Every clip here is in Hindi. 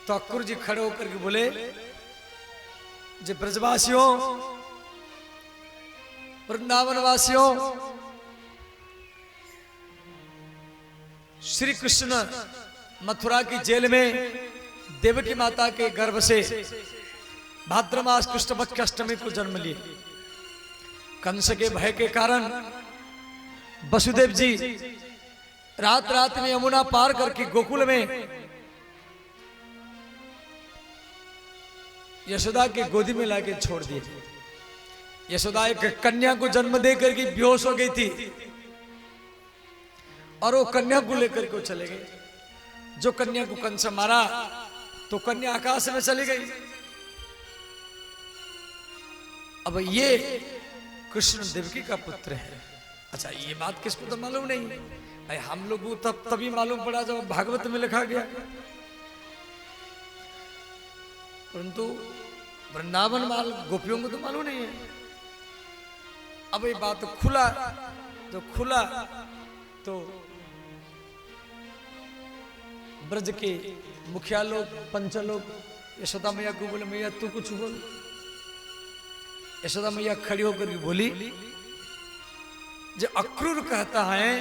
तो अक्रूर जी खड़े होकर के बोले, जे ब्रजवासियों, वृंदावन वासियों, श्री कृष्ण मथुरा की जेल में देवकी माता के गर्भ से भाद्र मास कृष्ण पक्ष अष्टमी को जन्म लिए। कंस के भय के कारण वसुदेव जी रात रात में यमुना पार करके गोकुल में यशोदा के गोदी में लाके छोड़ दिए। यशोदा एक कन्या को जन्म देकर के बेहोश हो गई थी और वो कन्या को लेकर के चले गए। जो कन्या को कंस मारा तो कन्या आकाश में चली गई। अब ये कृष्ण देवकी का पुत्र है। अच्छा, ये बात किसको तो मालूम नहीं भाई, हम लोग को तभी मालूम पड़ा जब भागवत में लिखा गया, परंतु वृंदावन माल गोपियों को तो मालूम नहीं है। अब ये बात खुला तो ब्रज के मुखिया लोग, पंच लोग यशोदा मैया को बोले, मैया तू कुछ बोल। यशोदा मैया खड़ी होकर के बोली, जो अक्रूर कहता है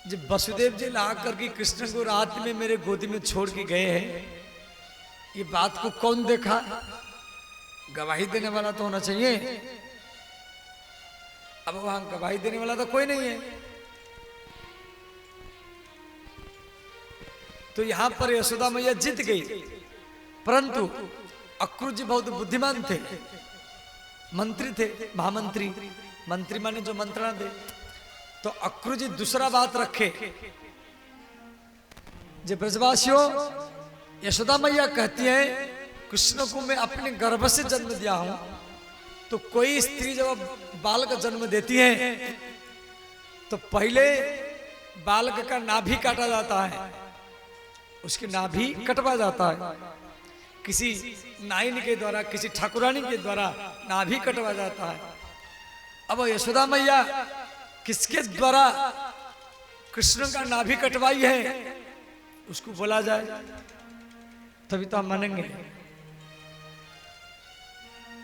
जो वसुदेव जी ला करके कृष्ण को रात में मेरे गोदी में छोड़ के गए हैं, ये बात को कौन देखा? गवाही देने वाला तो होना चाहिए। अब वहां गवाही देने वाला तो कोई नहीं है। तो यहां पर यशोदा मैया जीत गई, परंतु अक्रूर जी बहुत बुद्धिमान थे, मंत्री थे, महामंत्री। मंत्री माने जो मंत्रणा दे। तो अक्रूर जी दूसरा बात रखे, जो ब्रजवासियों, यशोदा मैया कहती है कृष्ण को मैं अपने गर्भ से जन्म दिया हूं। तो कोई स्त्री जब बालक जन्म देती है तो पहले बालक का नाभि काटा जाता है, उसकी नाभि कटवा जाता है, किसी नाइन के द्वारा, किसी ठाकुरानी के द्वारा नाभि कटवा जाता है। अब यशोदा मैया किसके द्वारा कृष्ण का नाभि कटवाई है उसको बोला जाए तभी तो हम मानेंगे।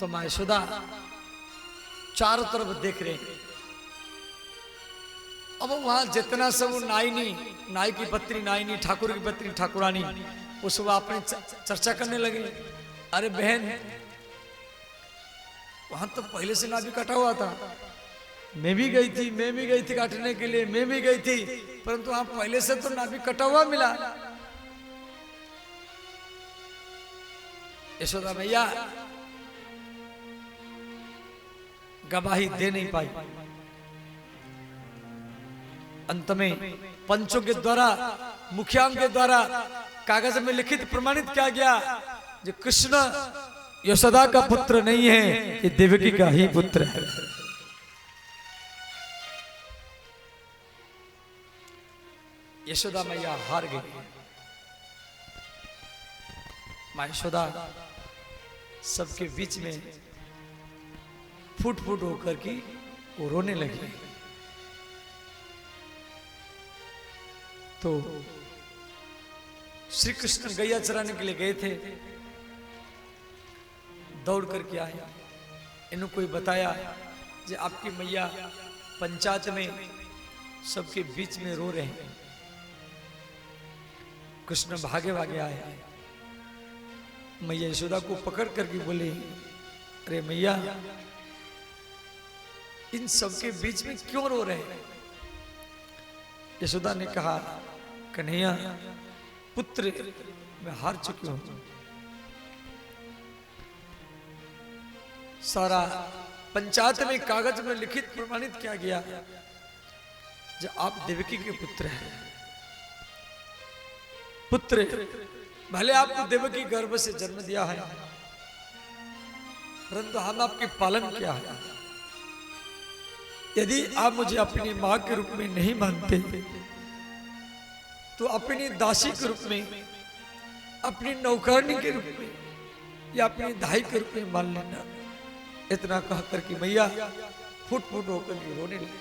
तो मां यशोदा चारों तरफ देख रहे हैं। अब वहां जितना सब नाई की पत्नी नाइनी, ठाकुर की पत्नी ठाकुरानी, वो सब आपने चर्चा करने लगे। अरे बहन, वहां तो पहले से नाभि कटा हुआ था, मैं भी गई थी काटने के लिए, मैं भी गई थी, परंतु वहां पहले से तो नाभि कटा हुआ मिला। यशोदा मैया गवाही दे नहीं पाई। अंत में पंचों के द्वारा, मुखियाओं के द्वारा कागज में लिखित प्रमाणित किया गया जो कृष्ण यशोदा का पुत्र नहीं है, ये देवकी का ही पुत्र है। यशोदा मैया हार गई। मां यशोदा सबके बीच में फुट फुट होकर की वो रोने लगी। तो श्री कृष्ण गैया चराने के लिए गए थे, दौड़ करके आए। इन्होंने कोई बताया कि आपकी मैया पंचायत में सबके बीच में रो रहे हैं। कृष्ण भागे भागे आए, मैया यशोदा को पकड़ करके बोले, अरे मैया, इन सबके बीच में क्यों रो रहे हैं? यशोदा ने कहा, कन्हैया पुत्र, मैं हार चुकी हूं। सारा पंचायत में कागज में लिखित प्रमाणित किया गया जो आप देवकी के पुत्र हैं। पुत्र, भले आपको देवकी गर्भ से जन्म दिया है, परंतु हम आपके पालन किया है। यदि आप मुझे अपनी मां के रूप में नहीं मानते तो अपनी दासी के रूप में, अपनी नौकरनी के रूप में या अपनी दाई के रूप में मान लेना। इतना कहकर कि मैया फुट फुट होकर के रोने लगी।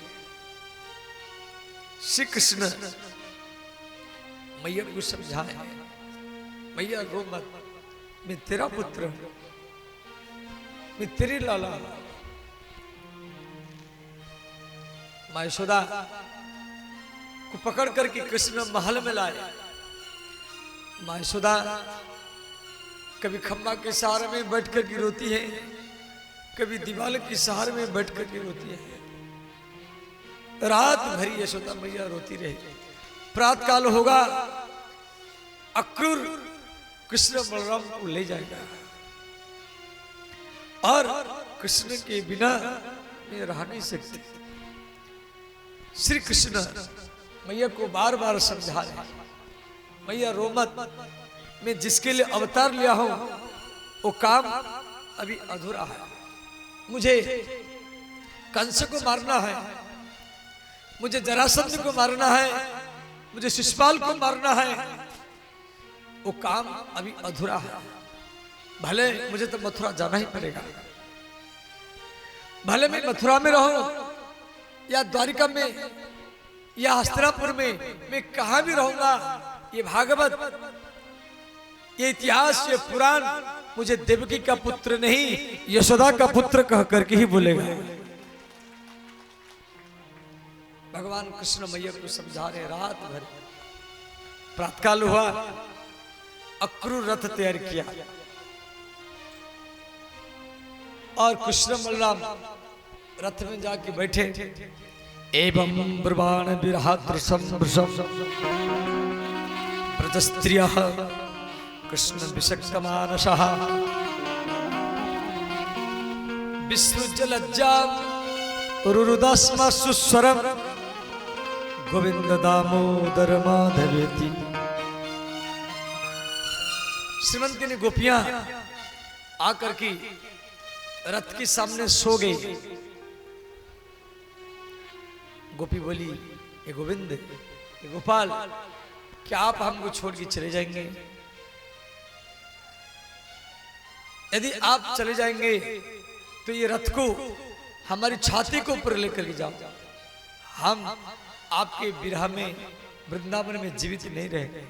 श्री कृष्ण मैया को समझाए, मैया रो मत, मैं तेरा पुत्र हूं, मैं तेरी लाला हूं। मां यशोदा को पकड़ करके कृष्ण महल में लाए। मां यशोदा कभी खंबा के सहारे में बैठ कर के रोती है, कभी दीवार के सहारे में बैठ कर के रोती है। रात भरी यशोदा मैया रोती रही। प्रातः काल होगा, अक्रूर कृष्ण बलराम को ले जाएगा और कृष्ण के बिना मैं रह नहीं सकती। श्री कृष्ण मैया को बार बार समझा रहे, मैया रो मत, मैं जिसके लिए अवतार लिया हूं वो काम अभी अधूरा है। मुझे कंस को मारना है, मुझे जरासंध को मारना है, मुझे शिशुपाल को मारना है, वो काम अभी अधूरा है। भले मुझे तो मथुरा जाना ही पड़ेगा, भले मैं मथुरा में रहूं या द्वारिका में या हस्तिनापुर में, मैं कहां भी रहूंगा, ये भागवत, ये इतिहास, ये पुराण मुझे देवकी का पुत्र नहीं यशोदा का पुत्र कह करके ही बोलेगा। भगवान कृष्ण मैया को समझा रहे। रात भर प्रातःकाल हुआ, अक्रूर रथ तैयार किया और कृष्ण बलराम रथ में जाके बैठे। एवं ब्रवाण विरहात्रसम ब्रजस्त्रियः कृष्ण विषक्तमानसः विसृज्य रुरुदास्म सुस्वरम गोविंद दामोदर माधवेति। श्रीमंती ने गोपियां आकर की रथ के सामने सो गई। गोपी बोली, ये गोविंद, ये गोपाल, क्या आप हमको छोड़ के चले जाएंगे? यदि आप चले जाएंगे तो ये रथ को हमारी छाती को ऊपर लेकर के जाओ, हम आपके विरह में वृंदावन में जीवित नहीं रहेंगे।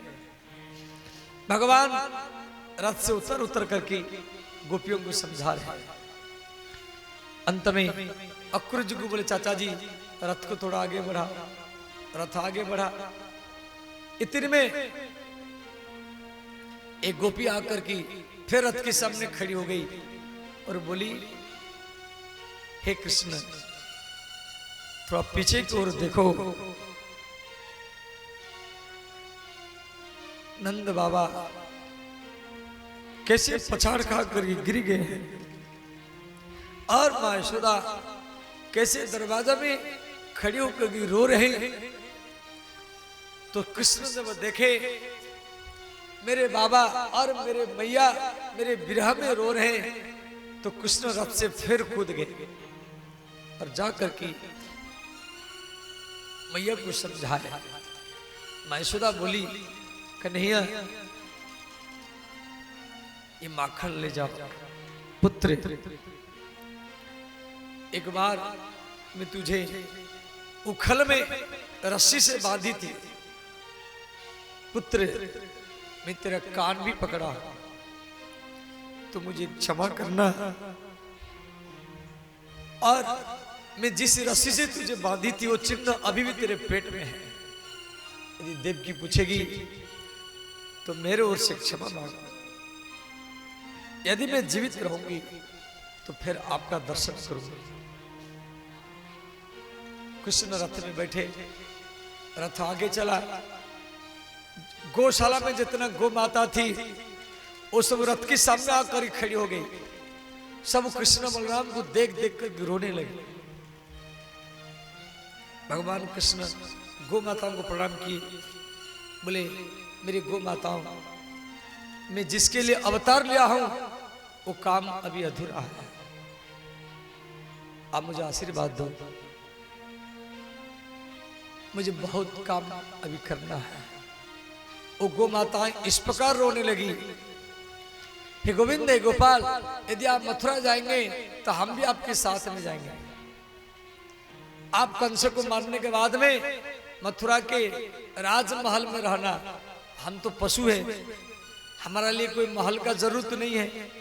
भगवान रथ से उतर उतर करके गोपियों को समझा रहे। अंत में अक्रूर जी को बोले, चाचा जी रथ को थोड़ा आगे बढ़ा। रथ आगे बढ़ा। इतने में एक गोपी आकर की फिर रथ के सामने खड़ी हो गई और बोली, हे कृष्ण, थोड़ा पीछे की ओर देखो, नंद बाबा कैसे पछाड़ खा कर गिर गए हैं और मां यशोदा कैसे दरवाजा में खड़ी होकर रो रहे हैं। तो कृष्ण जब देखे मेरे बाबा और मेरे मैया मेरे विरह में रो रहे हैं, तो कृष्ण रथ से फिर कूद गए और जाकर की मैया को समझाया। मां यशोदा बोली, कन्हैया ये माखन ले जाओ। पुत्र, एक बार मैं तुझे उखल में रस्सी से बांधी थी। पुत्र, मैं तेरा कान भी पकड़ा, तो मुझे क्षमा करना। और मैं जिस रस्सी से तुझे बांधी थी वो चिन्ह अभी भी तेरे पेट में है। यदि देवकी पूछेगी तो मेरे ओर से क्षमा मांग। यदि मैं जीवित रहूंगी तो फिर आपका दर्शन करूंगी। कृष्ण रथ में बैठे, रथ आगे चला। गौशाला में जितना गौ माता थी वो सब रथ के सामने आकर खड़ी हो गई। सब कृष्ण बलराम को देख देख कर रोने लगे। भगवान कृष्ण गौ माताओं को प्रणाम किए, बोले, मेरी गौ माताओं, मैं जिसके लिए अवतार लिया हूं वो काम अभी अधूरा है, आप मुझे आशीर्वाद दो। मुझे बहुत काम अभी करना है। वो गौ माताएं इस प्रकार रोने लगी, हे गोविंद, हे गोपाल, यदि आप मथुरा जाएंगे तो हम भी आपके साथ में जाएंगे। आप कंस को मारने के बाद में मथुरा के राजमहल में रहना, हम तो पशु हैं, हमारे लिए कोई महल का जरूरत नहीं है।